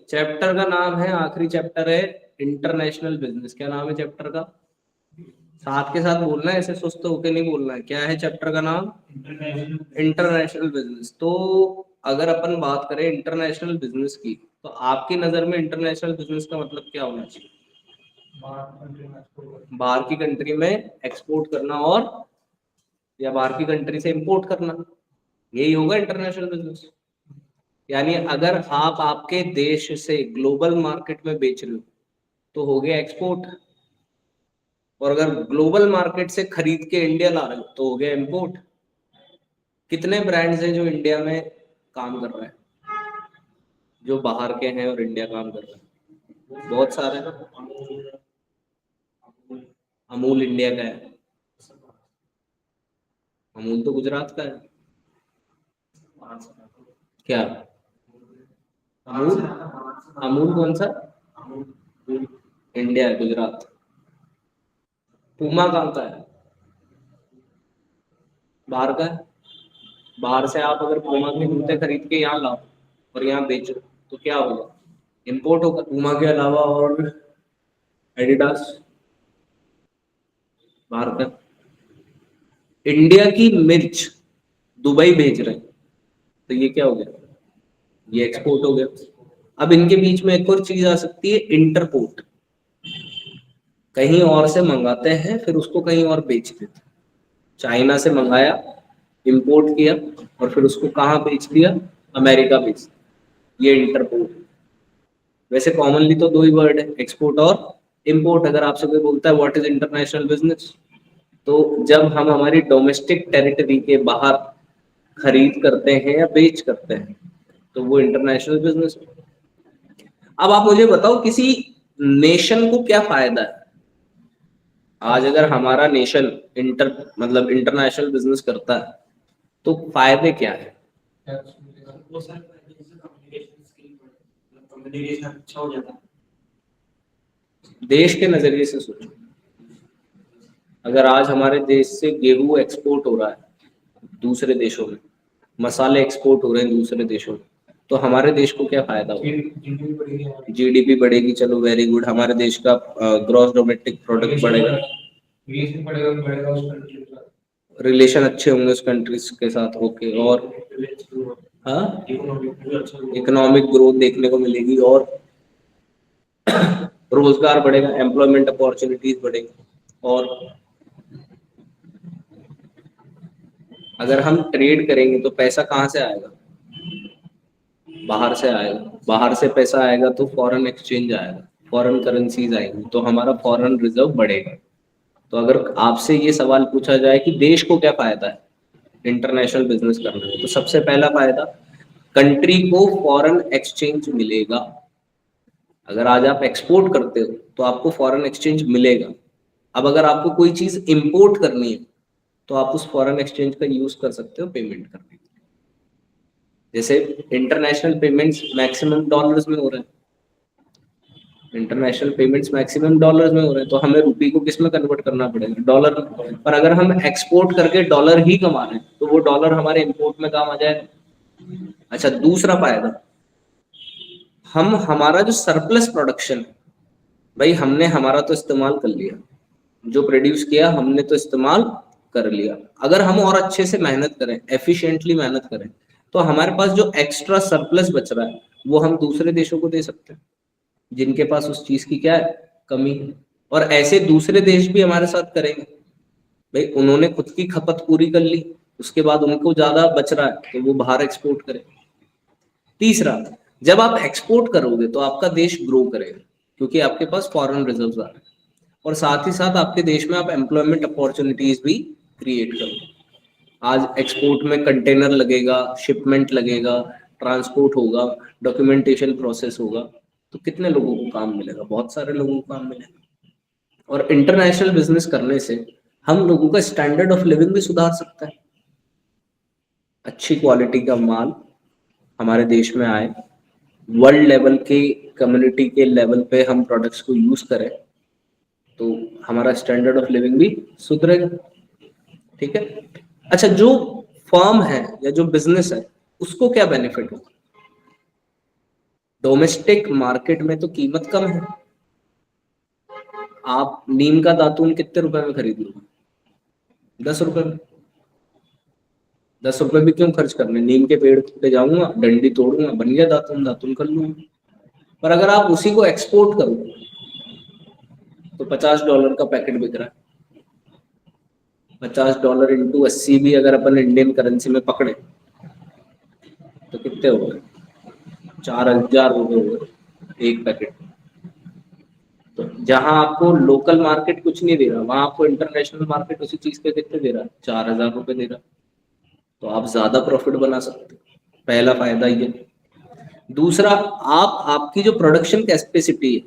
Chapter का नाम है, आखिरी चैप्टर है इंटरनेशनल बिजनेस। क्या नाम है चैप्टर का? साथ के साथ बोलना है, ऐसे सुस्त होके नहीं बोलना है। क्या है चैप्टर का नाम? International business. तो अगर अपन बात करें इंटरनेशनल बिजनेस की, तो आपकी नजर में इंटरनेशनल बिजनेस का मतलब क्या होना चाहिए? बाहर की कंट्री में एक्सपोर्ट करना, और या बाहर की कंट्री से इंपोर्ट करना, यही होगा इंटरनेशनल बिजनेस। यानी अगर आप आपके देश से ग्लोबल मार्केट में बेच रहे हो तो हो गया एक्सपोर्ट, और अगर ग्लोबल मार्केट से खरीद के इंडिया ला रहे हो तो हो गया इंपोर्ट। कितने ब्रांड्स हैं जो इंडिया में काम कर रहे हैं, जो बाहर के हैं और इंडिया काम कर रहे हैं? बहुत सारे। अमूल इंडिया का है? अमूल तो गुजरात का है। क्या? अमूल? अमूल कौन सा? इंडिया है, गुजरात। पूमा कहाँ का है? बाहर का है। बाहर से आप अगर पूमा के जूते खरीद के यहाँ लाओ और यहाँ बेचो तो क्या होगा? इंपोर्ट होगा। पूमा के अलावा और एडिडास बाहर का। इंडिया की मिर्च दुबई भेज रहे हैं तो ये क्या हो गया? ये एक्सपोर्ट हो गया। अब इनके बीच में एक और चीज आ सकती है, इंटरपोर्ट। कहीं और से मंगाते हैं फिर उसको कहीं और बेच देते हैं। चाइना से मंगाया, इंपोर्ट किया, और फिर उसको कहाँ बेच दिया? अमेरिका बेच दिया। ये इंटरपोर्ट। वैसे कॉमनली तो दो ही वर्ड है, एक्सपोर्ट और इंपोर्ट। अगर आपसे कोई बोलता है व्हाट इज इंटरनेशनल बिजनेस, तो जब हम हमारी डोमेस्टिक टेरिटरी के बाहर खरीद करते हैं या बेच करते हैं तो वो इंटरनेशनल बिजनेस है। अब आप मुझे बताओ किसी नेशन को क्या फायदा है आज अगर हमारा नेशन मतलब इंटरनेशनल बिजनेस करता है, तो फायदे क्या है? देश के नजरिए से सोचो, अगर आज हमारे देश से गेहूं एक्सपोर्ट हो रहा है दूसरे देशों में, मसाले एक्सपोर्ट हो रहे हैं दूसरे देशों में, तो हमारे देश को क्या फायदा होगा? जीडीपी बढ़ेगी, चलो वेरी गुड। हमारे देश का ग्रॉस डोमेस्टिक प्रोडक्ट बढ़ेगा, रिलेशन अच्छे होंगे उस कंट्रीज के साथ। ओके, और हाँ, इकोनॉमिक ग्रोथ देखने को मिलेगी, और रोजगार बढ़ेगा, एम्प्लॉयमेंट अपॉर्चुनिटीज बढ़ेगी। और अगर हम ट्रेड करेंगे तो पैसा कहाँ से आएगा? बाहर से आएगा। बाहर से पैसा आएगा तो फॉरेन एक्सचेंज आएगा, फॉरेन करेंसीज आएंगी, तो हमारा फॉरेन रिजर्व बढ़ेगा। तो अगर आपसे ये सवाल पूछा जाए कि देश को क्या फायदा है इंटरनेशनल बिजनेस करने में, तो सबसे पहला फायदा, कंट्री को फॉरेन एक्सचेंज मिलेगा। अगर आज आप एक्सपोर्ट करते हो तो आपको फॉरेन एक्सचेंज मिलेगा। अब अगर आपको कोई चीज इंपोर्ट करनी है तो आप उस फॉरेन एक्सचेंज का यूज कर सकते हो पेमेंट करने के लिए। जैसे इंटरनेशनल पेमेंट्स मैक्सिमम डॉलर्स में हो रहे हैं, इंटरनेशनल पेमेंट्स मैक्सिमम डॉलर्स में हो रहे हैं, तो हमें रुपी को किस में कन्वर्ट करना पड़ेगा? डॉलर में। पर अगर हम एक्सपोर्ट करके डॉलर ही कमा रहे हैं तो वो डॉलर हमारे इंपोर्ट में काम आ जाएगा। अच्छा, दूसरा फायदा, हम हमारा जो सरप्लस प्रोडक्शन है, भाई हमने हमारा तो इस्तेमाल कर लिया, जो प्रोड्यूस किया हमने तो इस्तेमाल कर लिया। अगर हम और अच्छे से मेहनत करें, एफिशिएंटली मेहनत करें, तो हमारे पास जो एक्स्ट्रा सरप्लस बच रहा है वो हम दूसरे देशों को दे सकते हैं जिनके पास उस चीज की क्या है? कमी है। और ऐसे दूसरे देश भी हमारे साथ करेंगे। भाई उन्होंने खुद की खपत पूरी कर ली, उसके बाद उनको ज्यादा बच रहा है तो वो बाहर एक्सपोर्ट करें। तीसरा, जब आप एक्सपोर्ट करोगे तो आपका देश ग्रो करेगा क्योंकि आपके पास फॉरेन रिजर्व्स आ रहे हैं, और साथ ही साथ आपके देश में आप एम्प्लॉयमेंट अपॉर्चुनिटीज भी क्रिएट करोगे। आज एक्सपोर्ट में कंटेनर लगेगा, शिपमेंट लगेगा, ट्रांसपोर्ट होगा, डॉक्यूमेंटेशन प्रोसेस होगा, तो कितने लोगों को काम मिलेगा? बहुत सारे लोगों को काम मिलेगा। और इंटरनेशनल बिजनेस करने से हम लोगों का स्टैंडर्ड ऑफ लिविंग भी सुधार सकता है। अच्छी क्वालिटी का माल हमारे देश में आए, वर्ल्ड लेवल के, कम्युनिटी के लेवल पे हम प्रोडक्ट्स को यूज करें, तो हमारा स्टैंडर्ड ऑफ लिविंग भी सुधरेगा। ठीक है। अच्छा, जो फर्म है या जो बिजनेस है उसको क्या बेनिफिट होगा? डोमेस्टिक मार्केट में तो कीमत कम है। आप नीम का दातून कितने रुपए में खरीद लो? 10 रुपए में। 10 रुपए भी क्यों खर्च करने, नीम के पेड़ पे जाऊंगा, डंडी तोड़ूंगा, बन गया दातून, दातून कर लूंगा। पर अगर आप उसी को एक्सपोर्ट करो तो $50 का पैकेट बिक रहा है। $50 इंटू 80 भी अगर अपन इंडियन करेंसी में पकड़े तो कितने हो गए? 4,000 रुपये हो गए एक पैकेट। तो जहां आपको लोकल मार्केट कुछ नहीं दे रहा, वहां आपको इंटरनेशनल मार्केट उसी चीज के कितने दे रहा है? 4,000 रुपये दे रहा है। तो आप ज्यादा प्रॉफिट बना सकते हो, पहला फायदा ये। दूसरा, आप आपकी जो प्रोडक्शन कैपेसिटी है,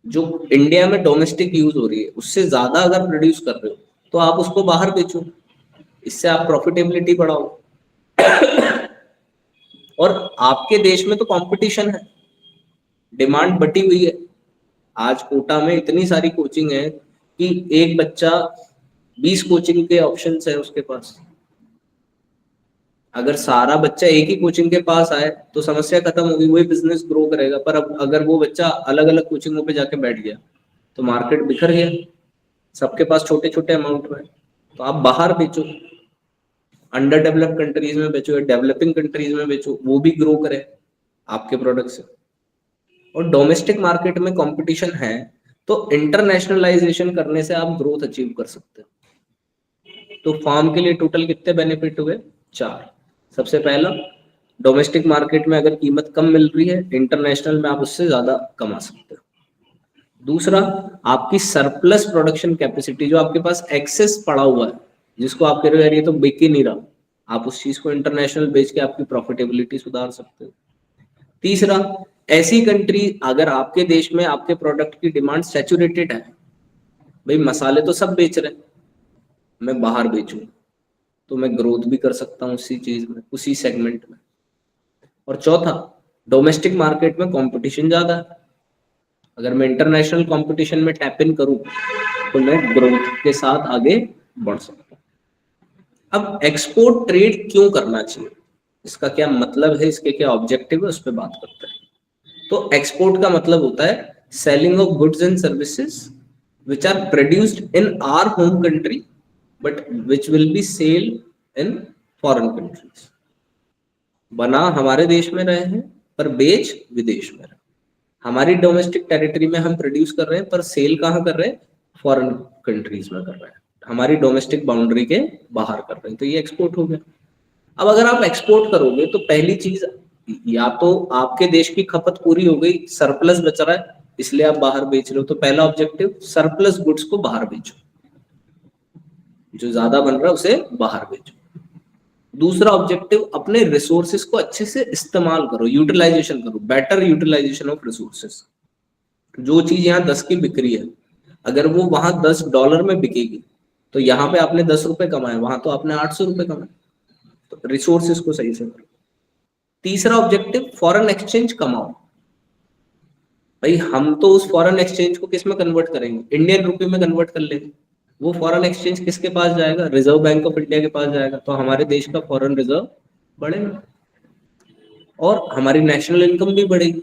जो इंडिया में डोमेस्टिक यूज हो रही है, उससे ज्यादा अगर प्रोड्यूस कर रहे हो तो आप उसको बाहर बेचो, इससे आप प्रॉफिटेबिलिटी बढ़ाओ। और आपके देश में तो कंपटीशन है, डिमांड बटी हुई है। आज कोटा में इतनी सारी कोचिंग है कि एक बच्चा 20 कोचिंग के ऑप्शंस है उसके पास। अगर सारा बच्चा एक ही कोचिंग के पास आए तो समस्या खत्म होगी, वही बिजनेस ग्रो करेगा। पर अब अगर वो बच्चा अलग अलग कोचिंगों पे जाके बैठ गया तो मार्केट बिखर गया, सबके पास छोटे छोटे अमाउंट में। तो आप बाहर बेचो, अंडर डेवलप्ड कंट्रीज में बेचो या डेवलपिंग कंट्रीज में बेचो, वो भी ग्रो करे आपके प्रोडक्ट से। और डोमेस्टिक मार्केट में कंपटीशन है तो इंटरनेशनलाइजेशन करने से आप ग्रोथ अचीव कर सकते हो। तो फार्म के लिए टोटल कितने बेनिफिट हुए? 4। सबसे पहला, डोमेस्टिक मार्केट में अगर कीमत कम मिल रही है, इंटरनेशनल में आप उससे ज्यादा कमा सकते हो। दूसरा, आपकी सरप्लस प्रोडक्शन कैपेसिटी, जो आपके पास एक्सेस पड़ा हुआ है, जिसको आप कह रहे हो यार ये तो बिक ही नहीं रहा, आप उस चीज को इंटरनेशनल बेच के आपकी प्रॉफिटेबिलिटी सुधार सकते हो। तीसरा, ऐसी कंट्री अगर आपके देश में आपके प्रोडक्ट की डिमांड सैचुरेटेड है, भाई मसाले तो सब बेच रहे हैं, मैं बाहर बेचूं तो मैं ग्रोथ भी कर सकता हूँ उसी चीज में, उसी सेगमेंट में। और चौथा, डोमेस्टिक मार्केट में कंपटीशन ज्यादा है, अगर मैं इंटरनेशनल कंपटीशन में टैप इन करूं तो मैं ग्रोथ के साथ आगे बढ़ सकता हूं। अब एक्सपोर्ट ट्रेड क्यों करना चाहिए, इसका क्या मतलब है, इसके क्या ऑब्जेक्टिव है, उस पर बात करते हैं। तो एक्सपोर्ट का मतलब होता है selling of goods and services which are produced in our home country but which will be sell in foreign countries. बना हमारे देश में रहे हैं पर बेच विदेश में रहे। हमारी डोमेस्टिक टेरिटरी में हम प्रोड्यूस कर रहे हैं पर सेल कहाँ कर रहे हैं? फॉरेन कंट्रीज में कर रहे हैं, हमारी डोमेस्टिक बाउंड्री के बाहर कर रहे हैं, तो ये एक्सपोर्ट हो गया। अब अगर आप एक्सपोर्ट करोगे तो पहली चीज, या तो आपके देश की खपत पूरी हो गई, सरप्लस बच रहा है इसलिए आप बाहर बेच रहे हो, तो पहला ऑब्जेक्टिव सरप्लस गुड्स को बाहर बेचो, जो ज्यादा बन रहा है उसे बाहर बेचो। दूसरा ऑब्जेक्टिव, अपने रिसोर्सेस को अच्छे से इस्तेमाल करो, यूटिलाइजेशन करो, बेटर यूटिलाइजेशन ऑफ रिसोर्सेस। जो चीज यहाँ 10 की बिक्री है, अगर वो वहां $10 में बिकेगी तो यहाँ पे आपने 10 रुपए कमाए, वहां तो आपने 800 रुपए कमाए। तो रिसोर्सेस को सही से करो। तीसरा ऑब्जेक्टिव, फॉरेन एक्सचेंज कमाओ। भाई हम तो उस फॉरेन एक्सचेंज को किस में कन्वर्ट करेंगे? इंडियन रुपए में कन्वर्ट कर लेंगे। वो फॉरेन एक्सचेंज किसके पास जाएगा? रिजर्व बैंक ऑफ इंडिया के पास जाएगा, तो हमारे देश का फॉरेन रिजर्व बढ़ेगा और हमारी नेशनल इनकम भी बढ़ेगी।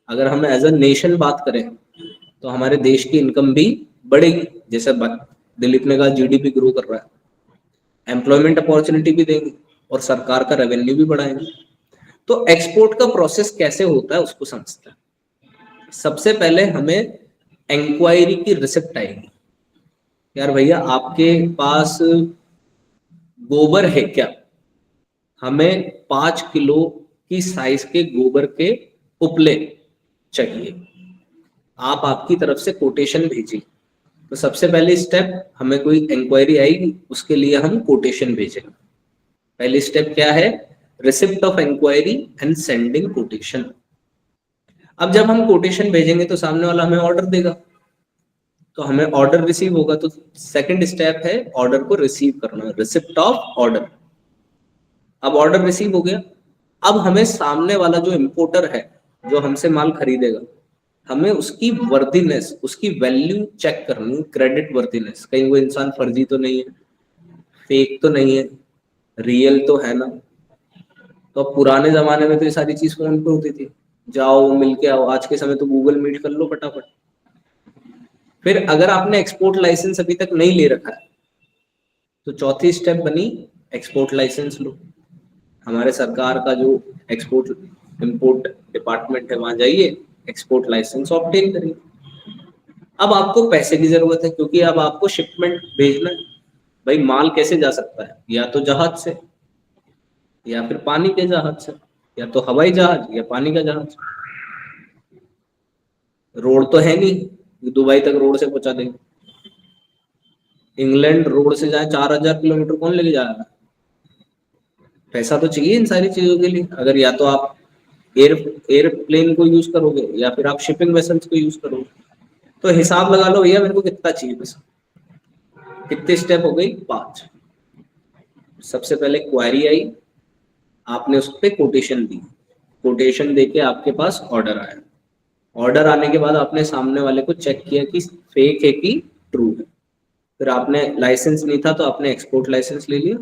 अगर हम एज अ नेशन बात करें तो हमारे देश की इनकम भी बढ़ेगी, जैसे दिलीप ने कहा जीडीपी ग्रो कर रहा है, एम्प्लॉयमेंट अपॉर्चुनिटी भी देंगे और सरकार का रेवेन्यू भी बढ़ाएंगे। तो एक्सपोर्ट का प्रोसेस कैसे होता है उसको समझते हैं। सबसे पहले हमें इंक्वायरी की रिसिप्ट आएगी, यार भैया आपके पास गोबर है क्या? हमें 5 किलो की साइज के गोबर के उपले चाहिए, आप आपकी तरफ से कोटेशन भेजिए। तो सबसे पहले स्टेप, हमें कोई इंक्वायरी आएगी, उसके लिए हम कोटेशन भेजेंगे। पहली स्टेप क्या है? Receipt of enquiry and sending quotation. अब जब हम कोटेशन भेजेंगे तो सामने वाला हमें ऑर्डर देगा, तो हमें ऑर्डर रिसीव होगा, तो सेकंड स्टेप है ऑर्डर को रिसीव करना, रिसिप्ट ऑफ ऑर्डर। अब ऑर्डर रिसीव हो गया, अब हमें सामने वाला जो इंपोर्टर है, जो हमसे माल खरीदेगा, हमें उसकी वर्दीनेस, उसकी वैल्यू चेक करनी, क्रेडिट वर्दीनेस, कहीं वो इंसान फर्जी तो नहीं है, फेक तो नहीं है, रियल तो है ना। तो अब पुराने जमाने में तो ये सारी चीज फोन पे होती थी, जाओ मिलके आओ, आज के समय तो गूगल मीट कर लो फटाफट। फिर अगर आपने एक्सपोर्ट लाइसेंस अभी तक नहीं ले रखा है तो चौथी स्टेप बनी एक्सपोर्ट लाइसेंस लो। हमारे सरकार का जो एक्सपोर्ट इंपोर्ट डिपार्टमेंट है वहां जाइए, एक्सपोर्ट लाइसेंस ऑब्टेन करिए। अब आपको पैसे की जरूरत है क्योंकि अब आपको शिपमेंट भेजना है। भाई माल कैसे जा सकता है, या तो जहाज से, या फिर पानी के जहाज से, या तो हवाई जहाज या पानी का जहाज। रोड तो है नहीं दुबई तक रोड से पहुंचा देंगे। इंग्लैंड रोड से जाए 4,000 किलोमीटर कौन लेके जाएगा। पैसा तो चाहिए इन सारी चीजों के लिए। अगर या तो आप एयर एयरप्लेन को यूज करोगे या फिर आप शिपिंग वेसल्स को यूज करोगे, तो हिसाब लगा लो भैया मेरे को कितना चाहिए पैसा। कितने स्टेप हो गई, 5। सबसे पहले क्वारी आई, आपने उस पर कोटेशन दी, कोटेशन देके आपके पास ऑर्डर आया। ऑर्डर आने के बाद आपने सामने वाले को चेक किया कि फेक है कि ट्रू है। फिर आपने लाइसेंस नहीं था तो आपने एक्सपोर्ट लाइसेंस ले लिया।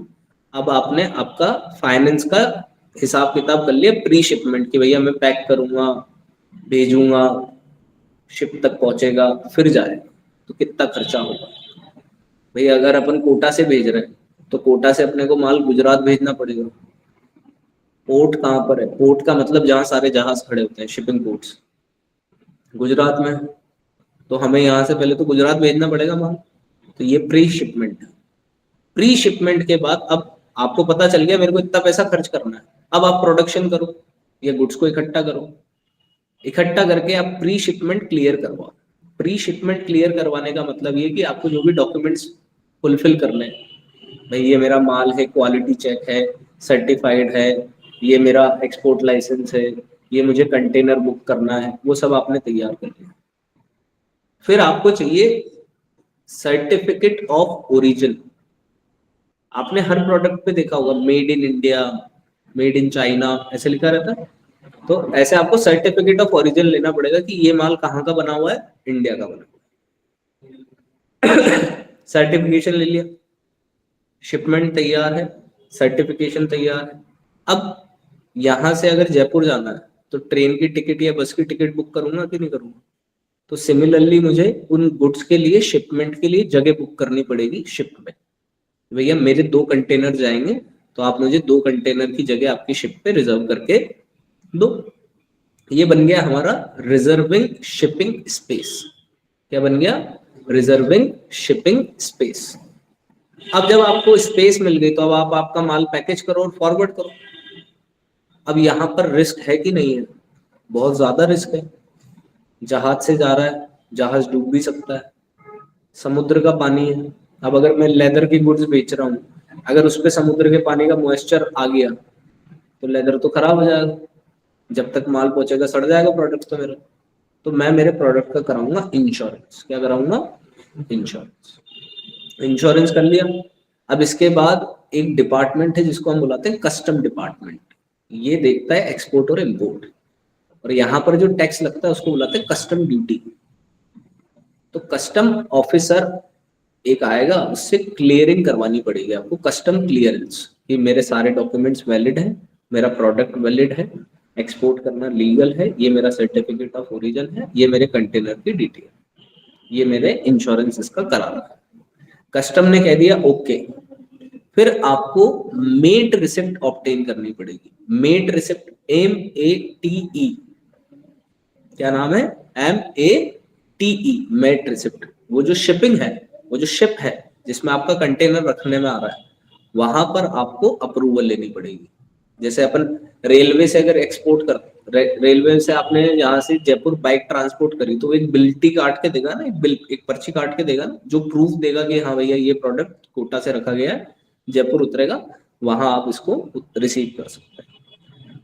अब आपने आपका फाइनेंस का हिसाब किताब कर लिया प्री शिपमेंट की, भैया मैं पैक करूंगा, भेजूंगा, शिप तक पहुंचेगा, फिर जाए तो कितना खर्चा होगा। भैया अगर अपन कोटा से भेज रहे हैं तो कोटा से अपने को माल गुजरात भेजना पड़ेगा। पोर्ट कहाँ पर है, पोर्ट का मतलब जहाँ सारे जहाज खड़े होते हैं, शिपिंग पोर्ट्स गुजरात में। तो हमें यहाँ से पहले तो गुजरात भेजना पड़ेगा माल। तो ये प्री शिपमेंट है। प्री शिपमेंट के बाद अब आपको पता चल गया मेरे को इतना पैसा खर्च करना है। अब आप प्रोडक्शन करो या गुड्स को इकट्ठा करो। इकट्ठा करके आप प्री शिपमेंट क्लियर करवाओ। प्री शिपमेंट क्लियर करवाने का मतलब ये कि आपको जो भी डॉक्यूमेंट्स फुलफिल करने हैं, भाई ये मेरा माल है, क्वालिटी चेक है, सर्टिफाइड है, ये मेरा एक्सपोर्ट लाइसेंस है, ये मुझे कंटेनर बुक करना है, वो सब आपने तैयार कर लिया। फिर आपको चाहिए सर्टिफिकेट ऑफ ओरिजिन। आपने हर प्रोडक्ट पे देखा होगा made in India, made in China ऐसे लिखा रहता है। तो ऐसे आपको सर्टिफिकेट ऑफ ओरिजिन लेना पड़ेगा कि ये माल कहाँ का बना हुआ है, इंडिया का बना हुआ है। सर्टिफिकेशन ले लिया, शिपमेंट तैयार है, सर्टिफिकेशन तैयार है। अब यहां से अगर जयपुर जाना है तो ट्रेन की टिकट या बस की टिकट बुक करूंगा कि नहीं करूंगा। तो सिमिलरली मुझे उन गुड्स के लिए शिपमेंट के लिए जगह बुक करनी पड़ेगी शिप में। भैया मेरे 2 कंटेनर जाएंगे तो आप मुझे 2 कंटेनर की जगह आपकी शिप पे रिजर्व करके दो। ये बन गया हमारा रिजर्विंग शिपिंग स्पेस। क्या बन गया, रिजर्विंग शिपिंग स्पेस। अब जब आपको स्पेस मिल गई तो अब आप आपका माल पैकेज करो और फॉरवर्ड करो। अब यहाँ पर रिस्क है कि नहीं है, बहुत ज्यादा रिस्क है। जहाज से जा रहा है, जहाज डूब भी सकता है, समुद्र का पानी है। अब अगर मैं लेदर की गुड्स बेच रहा हूँ, अगर उस पर समुद्र के पानी का मॉइस्चर आ गया तो लेदर तो खराब हो जाएगा, जब तक माल पहुंचेगा सड़ जाएगा प्रोडक्ट तो मेरा। तो मैं मेरे प्रोडक्ट का कराऊंगा इंश्योरेंस। क्या कराऊंगा, इंश्योरेंस। इंश्योरेंस कर लिया। अब इसके बाद एक डिपार्टमेंट है जिसको हम बुलाते हैं कस्टम डिपार्टमेंट। ये देखता है एक्सपोर्ट और इम्पोर्ट, और यहाँ पर जो टैक्स लगता है उसको बुलाते हैं कस्टम ड्यूटी। तो कस्टम ऑफिसर एक आएगा, उससे क्लियरिंग करवानी पड़ेगी आपको, कस्टम क्लियरेंस, कि मेरे सारे डॉक्यूमेंट्स वैलिड हैं, मेरा प्रोडक्ट वैलिड है, एक्सपोर्ट करना लीगल है, ये मेरा सर्टिफिकेट ऑफ ओरिजिन है, ये मेरे कंटेनर की डिटेल, ये मेरे इंश्योरेंस इसका करा रहा है। कस्टम ने कह दिया ओके। फिर आपको मेट रिसिप्ट ऑब्टेन करनी पड़ेगी। मेट रिसिप्ट, MEATE, क्या नाम है, MEATE, मेट रिसिप्ट। वो जो शिपिंग है, वो जो शिप है जिसमें आपका कंटेनर रखने में आ रहा है, वहां पर आपको अप्रूवल लेनी पड़ेगी। जैसे अपन रेलवे से अगर एक्सपोर्ट कर, रेलवे से आपने यहाँ से जयपुर बाइक ट्रांसपोर्ट करी तो एक बिल्टी काट के देगा ना, एक बिल, एक पर्ची काट के देगा ना, जो प्रूफ देगा कि हाँ भैया ये प्रोडक्ट कोटा से रखा गया है, जयपुर उतरेगा, वहां आप इसको रिसीव कर सकते हैं।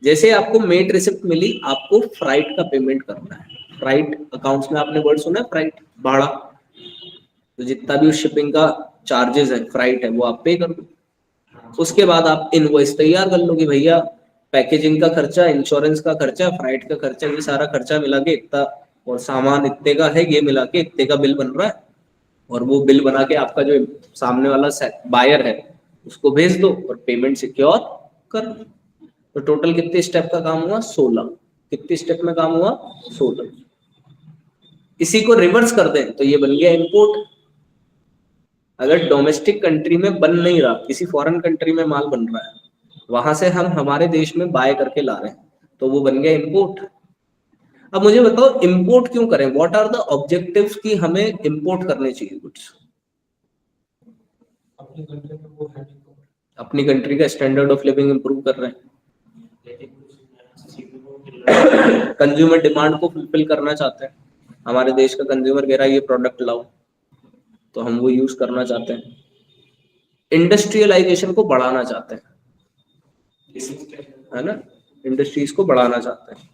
जैसे आपको मेट रिसिप्ट मिली, आपको फ्राइट का पेमेंट करना है। फ्राइट अकाउंट्स में आपने वर्ड सुना है, फ्राइट भाड़ा। तो जितना भी शिपिंग का चार्जेस है, फ्राइट है, वो आप पे कर दो। उसके बाद आप इनवॉइस तैयार कर लो कि भैया पैकेजिंग का खर्चा, इंश्योरेंस का खर्चा, फ्राइट का खर्चा, ये सारा खर्चा मिला के इतना, और सामान इतने का है, ये मिला के इतने का बिल बन रहा है। और वो बिल बना के आपका जो सामने वाला बायर है उसको भेज दो और पेमेंट सिक्योर कर दो। तो टोटल कितने स्टेप का काम हुआ, 16। कितनी स्टेप में काम हुआ? 16। इसी को रिवर्स कर दें तो ये बन गया इंपोर्ट। अगर डोमेस्टिक कंट्री में बन नहीं रहा, किसी फॉरेन कंट्री में माल बन रहा है, वहां से हम हमारे देश में बाय करके ला रहे हैं, तो वो बन गया इंपोर्ट। अब मुझे बताओ इंपोर्ट क्यों करें? व्हाट आर द ऑब्जेक्टिव्स कि हमें इंपोर्ट करने चाहिए गुड्स? अपनी कंट्री का स्टैंडर्ड ऑफ लिविंग इंप्रूव कर रहे हैं, कंज्यूमर डिमांड को फुलफिल करना चाहते हैं। हमारे देश का कंज्यूमर कह रहा है ये प्रोडक्ट लाओ, तो हम वो यूज करना चाहते हैं। इंडस्ट्रियलाइजेशन को बढ़ाना चाहते हैं, है ना, इंडस्ट्रीज को बढ़ाना चाहते हैं,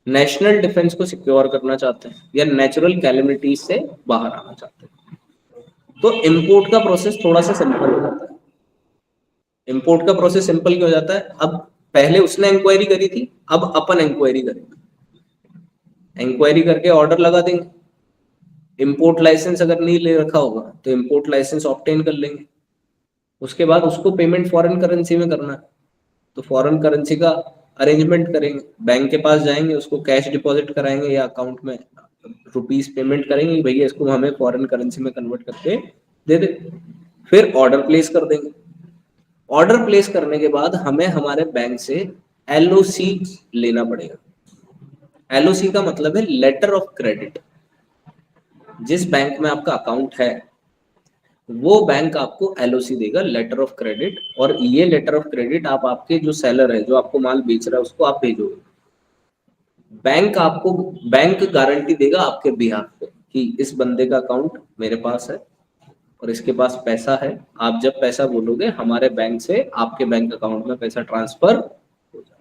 नेशनल डिफेंस को सिक्योर करना चाहते हैं, या नेचुरल कैलेमिटीज से बाहर आना चाहते हैं। तो इंपोर्ट का प्रोसेस थोड़ा सा सिंपल हो जाता है। इंपोर्ट का प्रोसेस सिंपल क्यों हो जाता है? अब पहले उसने इंक्वायरी करी थी, अब अपन इंक्वायरी करेंगे। इंक्वायरी करके ऑर्डर लगा देंगे। इंपोर्ट लाइसेंस अगर नहीं ले रखा होगा तो इंपोर्ट लाइसेंस ऑब्टेन कर लेंगे। उसके बाद उसको पेमेंट फॉरेन करेंसी में करना है, तो फॉरेन करेंसी का अरेंजमेंट करेंगे, बैंक के पास जाएंगे, उसको कैश डिपॉजिट कराएंगे या अकाउंट में रुपीस पेमेंट करेंगे, भैया इसको हमें फॉरेन करेंसी में कन्वर्ट करके दे दे। फिर ऑर्डर प्लेस कर देंगे। ऑर्डर प्लेस करने के बाद हमें हमारे बैंक से एलओसी लेना पड़ेगा। एलओसी का मतलब है लेटर ऑफ क्रेडिट। जिस बैंक में आपका अकाउंट है वो बैंक आपको एलओसी देगा, लेटर ऑफ क्रेडिट, और ये लेटर ऑफ क्रेडिट आप आपके जो सेलर है, जो आपको माल बेच रहा है, उसको आप भेजोगे। बैंक गारंटी देगा आपके बिहाफ पे कि इस बंदे का अकाउंट मेरे पास है और इसके पास पैसा है। आप जब पैसा बोलोगे हमारे बैंक से आपके बैंक अकाउंट में पैसा ट्रांसफर हो जाए।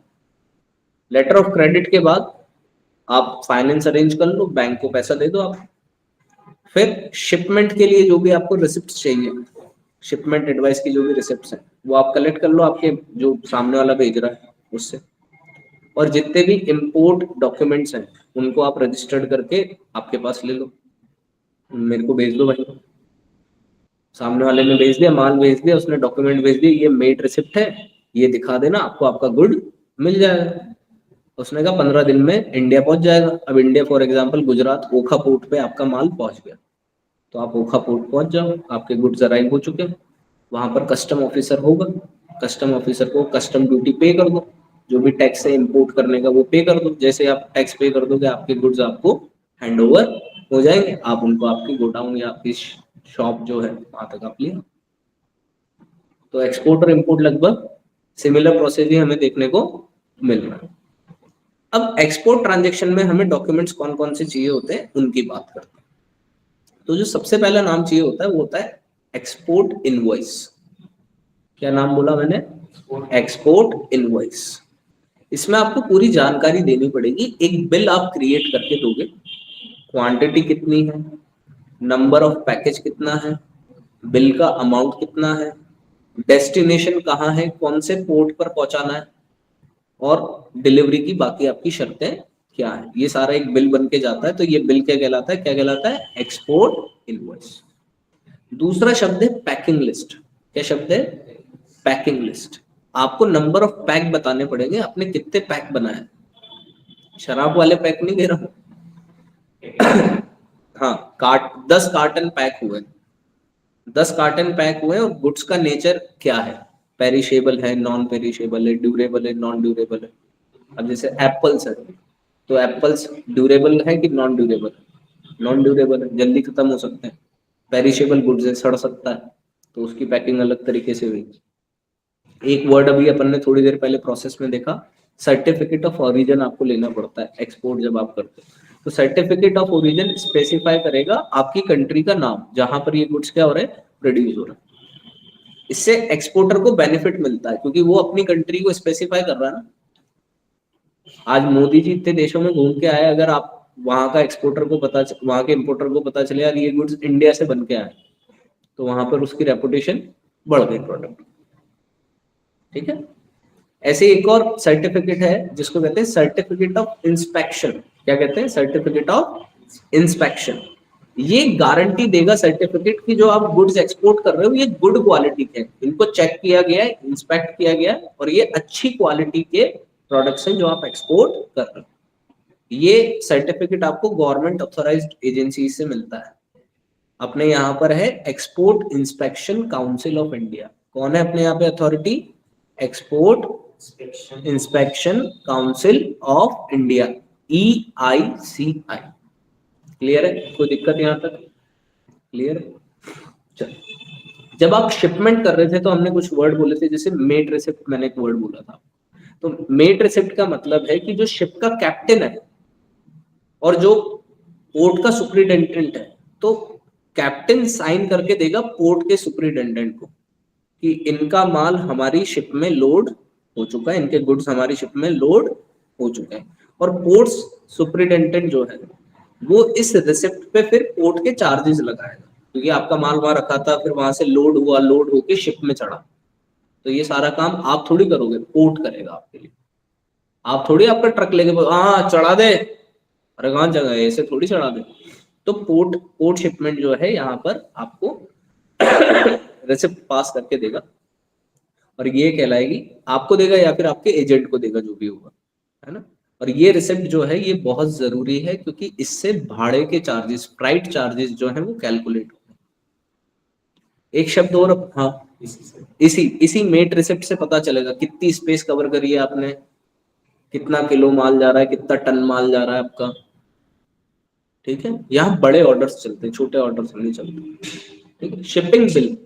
लेटर ऑफ क्रेडिट के बाद आप फाइनेंस अरेंज कर लो, बैंक को पैसा दे दो आप। फिर शिपमेंट के लिए जो भी आपको रिसिप्ट चाहिए, शिपमेंट एडवाइस की जो भी रिसिप्ट है वो आप कलेक्ट कर लो आपके जो सामने वाला भेज रहा है उससे। और जितने भी इंपोर्ट डॉक्यूमेंट्स हैं उनको आप रजिस्टर्ड करके आपके पास ले लो, मेरे को भेज दो भाई। सामने वाले ने भेज दिया, माल भेज दिया, उसने डॉक्यूमेंट भेज दिया, ये मेड रिसिप्ट है, ये दिखा देना, आपको आपका गुड मिल जाएगा। उसने कहा 15 दिन में इंडिया पहुंच जाएगा। अब India for example Gujarat Okha port पे आपका माल पहुंच गया, तो आप ओखा पोर्ट पहुंच जाओ, आपके गुड्स अराइव हो चुके हैं। वहां पर कस्टम ऑफिसर होगा, कस्टम ऑफिसर को कस्टम ड्यूटी पे कर दो, जो भी टैक्स है इंपोर्ट करने का वो पे कर दो। जैसे आप टैक्स पे कर दोगे आपके गुड्स आपको हैंड ओवर हो जाएंगे, आप उनको आपकी गोडाउन या आपकी शॉप जो है वहां तक आप ले। तो एक्सपोर्ट और इंपोर्ट लगभग सिमिलर प्रोसेस ही हमें देखने को मिल रहा है। अब एक्सपोर्ट ट्रांजेक्शन में हमें डॉक्यूमेंट्स कौन कौन से चाहिए होते हैं उनकी बात करते हैं। तो जो सबसे पहला नाम चाहिए होता है वो होता है एक्सपोर्ट इनवॉइस। क्या नाम बोला मैंने? Export invoice. इसमें आपको पूरी जानकारी देनी पड़ेगी। एक बिल आप क्रिएट करके दोगे, क्वांटिटी कितनी है, नंबर ऑफ पैकेज कितना है, बिल का अमाउंट कितना है, डेस्टिनेशन कहाँ है, कौन से पोर्ट पर पहुंचाना है, और डिलीवरी की बाकी आपकी शर्तें क्या है। ये सारा एक बिल बन के जाता है। तो ये बिल क्या कहलाता है? क्या कहलाता है? Export invoice. दूसरा शब्द है पैकिंग लिस्ट। क्या शब्द है? Packing list. आपको नंबर ऑफ पैक बताने पड़ेंगे, आपने कितने पैक बनाए। शराब वाले पैक नहीं दे रहा हूं। हाँ, 10 कार्टन पैक हुए, 10 कार्टन पैक हुए, और गुड्स का नेचर क्या है? पेरिशेबल है, नॉन पेरिशेबल है, ड्यूरेबल है, नॉन ड्यूरेबल है। अब जैसे एप्पल्स है, तो एप्पल्स ड्यूरेबल है कि नॉन ड्यूरेबल है? नॉन ड्यूरेबल है, जल्दी खत्म हो सकते हैं। पेरिशेबल गुड्स है, सड़ सकता है, तो उसकी पैकिंग अलग तरीके से हुई। एक वर्ड अभी अपन ने थोड़ी देर पहले प्रोसेस में देखा, सर्टिफिकेट ऑफ ओरिजिन आपको लेना पड़ता है एक्सपोर्ट जब आप करते हो। तो सर्टिफिकेट ऑफ ओरिजिन स्पेसिफाई करेगा आपकी कंट्री का नाम, जहां पर ये गुड्स क्या हो रहे हैं, प्रोड्यूस हो रहे हैं। इससे एक्सपोर्टर को बेनिफिट मिलता है क्योंकि वो अपनी कंट्री को स्पेसिफाई कर रहा है ना। आज मोदी जी इतने देशों में घूम के आए, अगर आप वहां का एक्सपोर्टर को वहां के इंपोर्टर को पता चले यार ये गुड्स इंडिया से बन के आए, तो वहां पर उसकी रेपुटेशन बढ़ गई प्रोडक्ट। ठीक है। ऐसे एक और सर्टिफिकेट है जिसको कहते हैं सर्टिफिकेट ऑफ इंस्पेक्शन। क्या कहते हैं? Certificate of inspection. ये गारंटी देगा सर्टिफिकेट की जो आप गुड्स एक्सपोर्ट कर रहे हो ये गुड क्वालिटी के, इनको चेक किया गया है, इंस्पेक्ट किया गया है, और ये अच्छी क्वालिटी के प्रोडक्ट्स हैं जो आप एक्सपोर्ट कर रहे हो। ये सर्टिफिकेट आपको गवर्नमेंट ऑथोराइज्ड एजेंसी से मिलता है। अपने यहाँ पर है export inspection council of India. कौन है अपने यहाँ पे authority? Export inspection council of India, EICI। Clear है? कोई दिक्कत यहाँ तक? क्लियर है? चलो, जब आप शिपमेंट कर रहे थे तो हमने कुछ वर्ड बोले थे, जैसे मेट रिसिप्ट, मैंने एक वर्ड बोला था। तो मेट रिसिप्ट का मतलब है कि जो शिप का कैप्टन है और जो पोर्ट का सुपरिटेंडेंट है, तो कैप्टन साइन करके देगा पोर्ट के सुपरिटेंडेंट को कि इनका माल हमारी शिप में लोड हो चुका है, इनके गुड्स हमारी शिप में लोड हो चुके हैं। और पोर्ट सुपरिटेंडेंट जो है वो इस रिसिप्ट पे फिर पोर्ट के चार्जेस लगाएगा, क्योंकि आपका माल वहां रखा था, फिर वहां से लोड हुआ, लोड होके शिप में चढ़ा। तो ये सारा काम आप थोड़ी करोगे, पोर्ट करेगा आपके लिए। आप थोड़ी आपका ट्रक लेके हाँ चढ़ा दे, अरे कहाँ जगह है, ऐसे थोड़ी चढ़ा दे। तो पोर्ट शिपमेंट जो है यहाँ पर आपको रिसिप्ट पास करके देगा, और ये कहलाएगी, आपको देगा या फिर आपके एजेंट को देगा, जो भी होगा, है ना। और ये रिसिप्ट जो है ये बहुत जरूरी है, क्योंकि इससे भाड़े के चार्जेस, फ्राइट चार्जेस जो है वो कैलकुलेट होते हैं। एक शब्द और, हाँ, इसी मेट रिसिप्ट से पता चलेगा कितनी स्पेस कवर करी है आपने, कितना किलो माल जा रहा है, कितना टन माल जा रहा है आपका। ठीक है, यहाँ बड़े ऑर्डर्स चलते हैं, छोटे ऑर्डर्स नहीं चलते। ठीक है, शिपिंग बिल,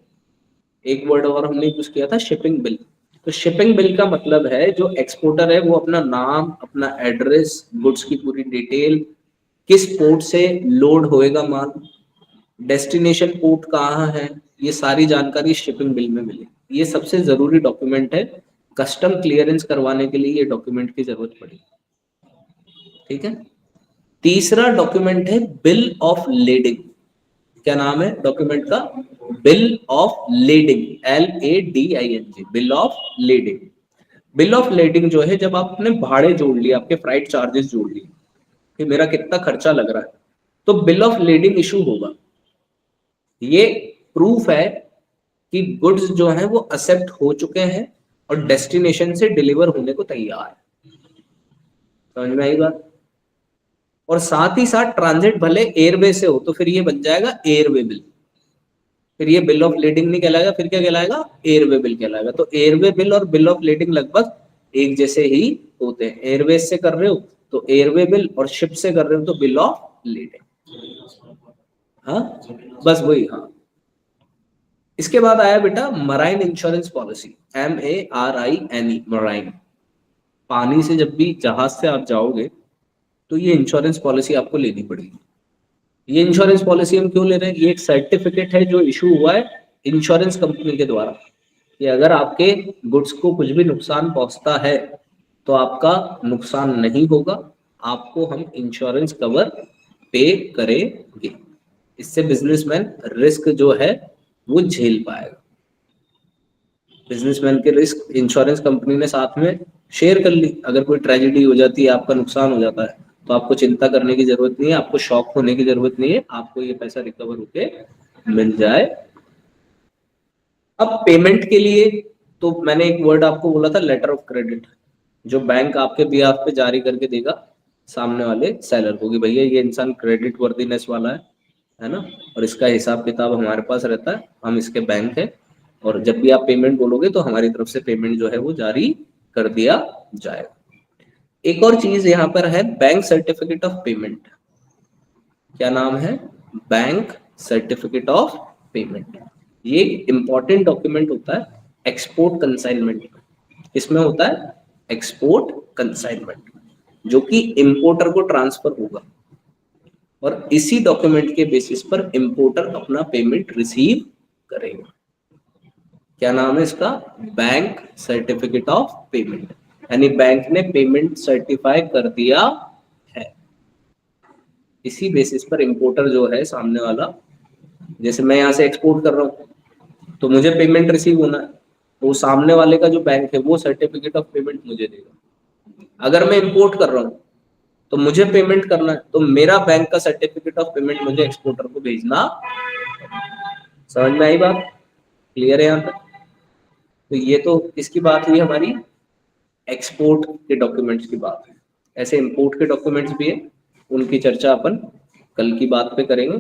एक वर्ड और हमने यूज किया था, शिपिंग बिल। तो शिपिंग बिल का मतलब है जो एक्सपोर्टर है वो अपना नाम, अपना एड्रेस, गुड्स की पूरी डिटेल, किस पोर्ट से लोड होएगा माल, डेस्टिनेशन पोर्ट कहाँ है, ये सारी जानकारी शिपिंग बिल में मिलेगी। ये सबसे जरूरी डॉक्यूमेंट है, कस्टम क्लियरेंस करवाने के लिए ये डॉक्यूमेंट की जरूरत पड़ी। ठीक है, तीसरा डॉक्यूमेंट है बिल ऑफ लेडिंग। क्या नाम है डॉक्यूमेंट का? Bill of lading, LADING, bill of lading. Bill of lading जो है, जब आपने भाड़े जोड़ लिए, आपके फ्राइट चार्जेस जोड़ लिए कि मेरा कितना खर्चा लग रहा है, तो बिल ऑफ लेडिंग इशू होगा। ये प्रूफ है कि गुड्स जो है वो एक्सेप्ट हो चुके हैं और डेस्टिनेशन से डिलीवर होने को तैयार है। समझ में आई बात? और साथ ही साथ ट्रांजिट भले एयरवे से हो तो फिर ये बन जाएगा एयरवे बिल। फिर ये बिल ऑफ लेडिंग नहीं कहलाएगा, फिर क्या कहलाएगा? एयरवे बिल कहलाएगा। तो एयरवे बिल और बिल ऑफ लेडिंग लगभग एक जैसे ही होते हैं। एयरवेज से कर रहे हो तो एयरवे बिल, और शिप से कर रहे हो तो बिल ऑफ लेडिंग। हाँ, बस वही। हाँ, इसके बाद आया बेटा marine insurance policy, MARINE, marine. पानी से जब भी जहाज से आप जाओगे तो ये इंश्योरेंस पॉलिसी आपको लेनी पड़ेगी। ये इंश्योरेंस पॉलिसी हम क्यों ले रहे हैं? ये एक सर्टिफिकेट है जो इशू हुआ है इंश्योरेंस कंपनी के द्वारा, कि अगर आपके गुड्स को कुछ भी नुकसान पहुंचता है तो आपका नुकसान नहीं होगा, आपको हम इंश्योरेंस कवर पे करेंगे। इससे बिजनेसमैन रिस्क जो है वो झेल पाएगा। बिजनेसमैन के रिस्क इंश्योरेंस कंपनी ने साथ में शेयर कर ली। अगर कोई ट्रेजेडी हो जाती है, आपका नुकसान हो जाता है, तो आपको चिंता करने की जरूरत नहीं है, आपको शॉक होने की जरूरत नहीं है, आपको ये पैसा रिकवर होके मिल जाए। अब पेमेंट के लिए तो मैंने एक वर्ड आपको बोला था, लेटर ऑफ क्रेडिट, जो बैंक आपके बिहाफ पे जारी करके देगा सामने वाले सेलर को कि भैया ये इंसान क्रेडिट वर्दीनेस वाला है ना, और इसका हिसाब किताब हमारे पास रहता है, हम इसके बैंक है, और जब भी आप पेमेंट बोलोगे तो हमारी तरफ से पेमेंट जो है वो जारी कर दिया जाएगा। एक और चीज यहाँ पर है, बैंक सर्टिफिकेट ऑफ पेमेंट। क्या नाम है? Bank certificate of payment. ये इंपॉर्टेंट डॉक्यूमेंट होता है एक्सपोर्ट कंसाइनमेंट। इसमें होता है एक्सपोर्ट कंसाइनमेंट, जो कि इंपोर्टर को ट्रांसफर होगा, और इसी डॉक्यूमेंट के बेसिस पर इंपोर्टर अपना पेमेंट रिसीव करेगा। क्या नाम है इसका? Bank certificate of payment. यानी बैंक ने पेमेंट सर्टिफाई कर दिया है। इसी बेसिस पर इंपोर्टर जो है सामने वाला, जैसे मैं यहाँ से एक्सपोर्ट कर रहा हूँ तो मुझे पेमेंट रिसीव होना है, तो सामने वाले का जो बैंक है वो सर्टिफिकेट ऑफ पेमेंट मुझे देगा। अगर मैं इंपोर्ट कर रहा हूँ तो मुझे पेमेंट करना है, तो मेरा बैंक का सर्टिफिकेट ऑफ पेमेंट मुझे एक्सपोर्टर को भेजना। समझ में आई बात? क्लियर है यहाँ तक? तो ये तो इसकी बात हुई हमारी एक्सपोर्ट के डॉक्यूमेंट्स की बात है। ऐसे इंपोर्ट के डॉक्यूमेंट्स भी है, उनकी चर्चा अपन कल की बात पे करेंगे।